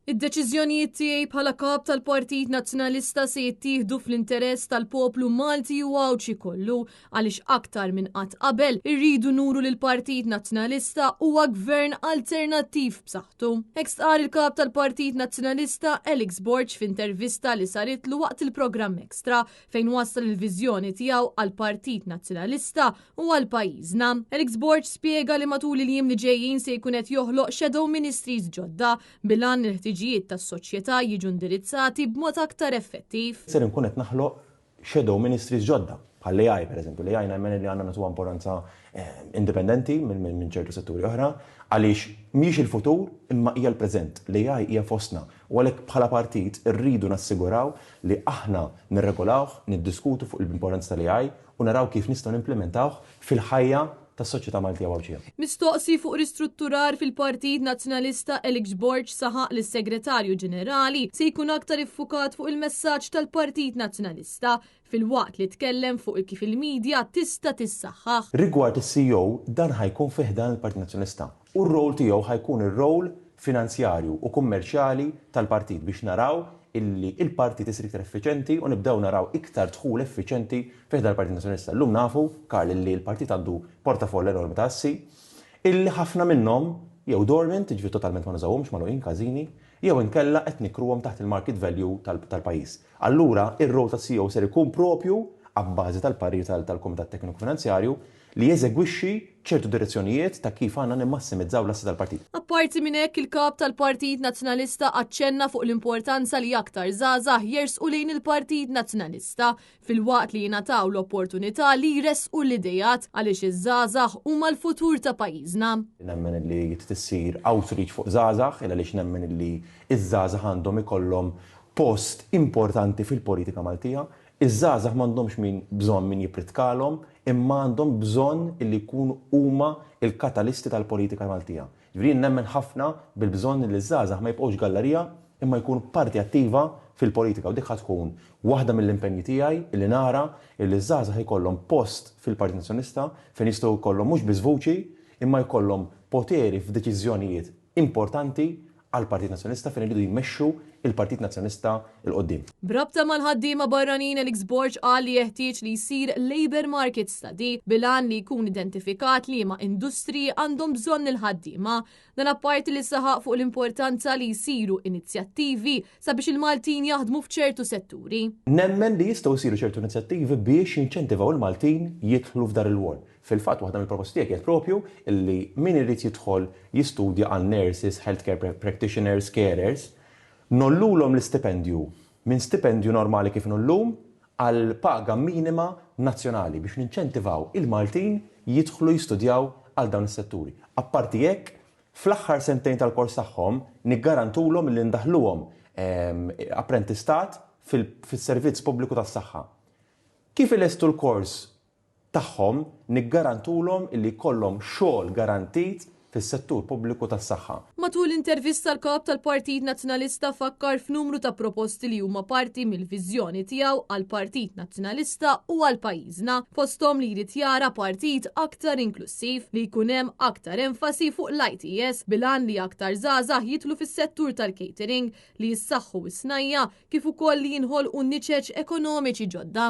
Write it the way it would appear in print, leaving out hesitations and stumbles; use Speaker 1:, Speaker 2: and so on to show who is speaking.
Speaker 1: Id-deċiżjonijiet tiegħi bħala kap tal-Partit Nazzjonalista se jittieħdu fl-interess tal-poplu Malti u Awċi kollu għaliex aktar minn qatt qabel irridu nuru lil Partit Nazzjonalista huwa gvern alternattiv b'saħħtu. Hekk stqar il-kap tal-Partit Nazzjonalista Alex Borg f'intervista li saritlu waqt il-programm Extra fejn wassal il-viżjoni tiegħu għall-Partit Nazzjonalista u għall-pajjiżna. Alex Borg spjega li matul il-jiem li ġejjin se jkun qed joħloq shadow ministries ġodda bilan il-ħtiġijiet tas-soċjetà jiġu indirizzati b'mod aktar effettiv.
Speaker 2: Ser nkun qed naħloq shadow ministries ġodda bħall-AI pereżempju. L-AI nemmen li għandna nagħtuha importanza indipendenti minn ċertu setturi oħra għaliex mhix il-futur imma hija l-preżent. L-AI hija fostna u għalhekk bħala partit irridu nassiguraw li aħna nirregolawh, niddiskutu fuq l-importanza tal-AI u naraw kif nistgħu nimplementawh fil-ħajja tas-soċjetà Maltija Awċija.
Speaker 1: Mistoqsi fuq ristrutturar fil-Partit Nazzjonalista Alex Borg saħaq lis segretarju ġenerali se jkun aktar iffukat fuq il-messaġġ tal-Partit Nazzjonalista fil-waqt li tkellem fuq kif il-medja tista' tissaħħaħ.
Speaker 2: Rigward is-CEO dan ħajkun fih dan il-Partit Nazzjonalista u r-rol tiegħu ħajkun ir-rol finanzjarju u kummerċjali tal-partit biex naraw illi il-partit isir iktar effiċenti u nibdew naraw iktar dħul effiċenti fih dal-Partit Nazzjonalista. Llum nafu Karl illi l-partit għandu portafoll enormi ta' assi illi ħafna minnhom jew dormant, jiġri totalment ma nużawhomx magħluqin każini, jew inkella qed nikruhom taħt il-market value tal-pajjiż. Allura ir-rol tas-CEO ser ikun propju abbażi tal-parir tal-Kumitat Tekniku Finanzjarju li jeżegwixxi ċertu direzzjonijiet ta' kif għandna nimmassimizzaw l-assi tal-partit.
Speaker 1: Apparti minn hekk il-kap tal-Partit Nazzjonalista aċċenna fuq l-importanza li aktar żgħażagħ jersqu lejn il-Partit Nazzjonalista fil-waqt li jingħataw l-opportunità li jresqu l-idejat għaliex iż-żgħażagħ huma l-futur ta' pajjiżna.
Speaker 2: Nemmen li tissir outreach fuq żgħażagħ għaliex nemmen li iż-żgħażagħ għandhom ikollhom post importanti fil-politika Maltija. Iż-żgħażagħ m'għandhomx min bżonn min jipritkalhom, imma għandhom bżonn illi jkunu huma il-katalisti tal-politika Maltija. Ġifieri nemmen ħafna bil-bżonn li ż-żgħażagħ ma jibqgħux gallerija imma jkunu parti attiva fil-politika u dik tkun waħda mill-impenji tiegħi illi nara illi ż-żgħażagħ jkollhom post fil-Partit Nazzjonalista fejn jistgħu jkollhom mhux biss vuċi imma jkollhom poteri f'deċiżjonijiet importanti għal-Partit Nazzjonalista fejn iridu jmexxu il-Partit Nazzjonalista il-qoddim.
Speaker 1: Brabta mal-ħaddiema barranin Alex Borg qal li jeħtieġ li jsir labor market study bilan li jkun identifikat li ma' industriji għandhom bżonn il-ħaddiema. Dan apparti li saħaq fuq l-importanza li jsiru inizjattivi sabiex il-Maltin jaħdmu f'ċertu setturi.
Speaker 2: Nemmen li jistgħu jsiru ċertu inizjattivi biex jinċentivaw il-Maltin jidħlu f'dar il-wol. Fil-fatt waħda mill-proposti tiegħek propju illi min irid jidħol jistudja għal nurses, healthcare practitioners, carers, nollulhom l-istipendju minn stipendju normali kif nollum għal paga minima nazzjonali biex ninċentivaw il-Maltin jidħlu jistudjaw għal dawn is-setturi. Apparti hekk, fl-aħħar sentejn tal-kors tagħhom niggarantulhom li ndaħluhom apprentistat fis-servizz pubbliku tas-saħħa. Kif ilestu l-kors tagħhom niggarantulhom illi jkollhom xogħol garantit fis-settur pubbliku tas-saħħa.
Speaker 1: Matul intervista l-kap tal-Partit Nazzjonalista fakkar f'numru ta' proposti li huma parti mill-viżjoni tiegħu għall-Partit Nazzjonalista u għall-pajjiżna, fosthom li jrid jara partit aktar inklusiv li jkun hemm aktar enfasi fuq l-ITS bilan li aktar żgħażagħ jidħlu fis-settur tal-catering li jissaħħu s-snajja kif ukoll li jinħolqu niċeġ ekonomiċi ġodda.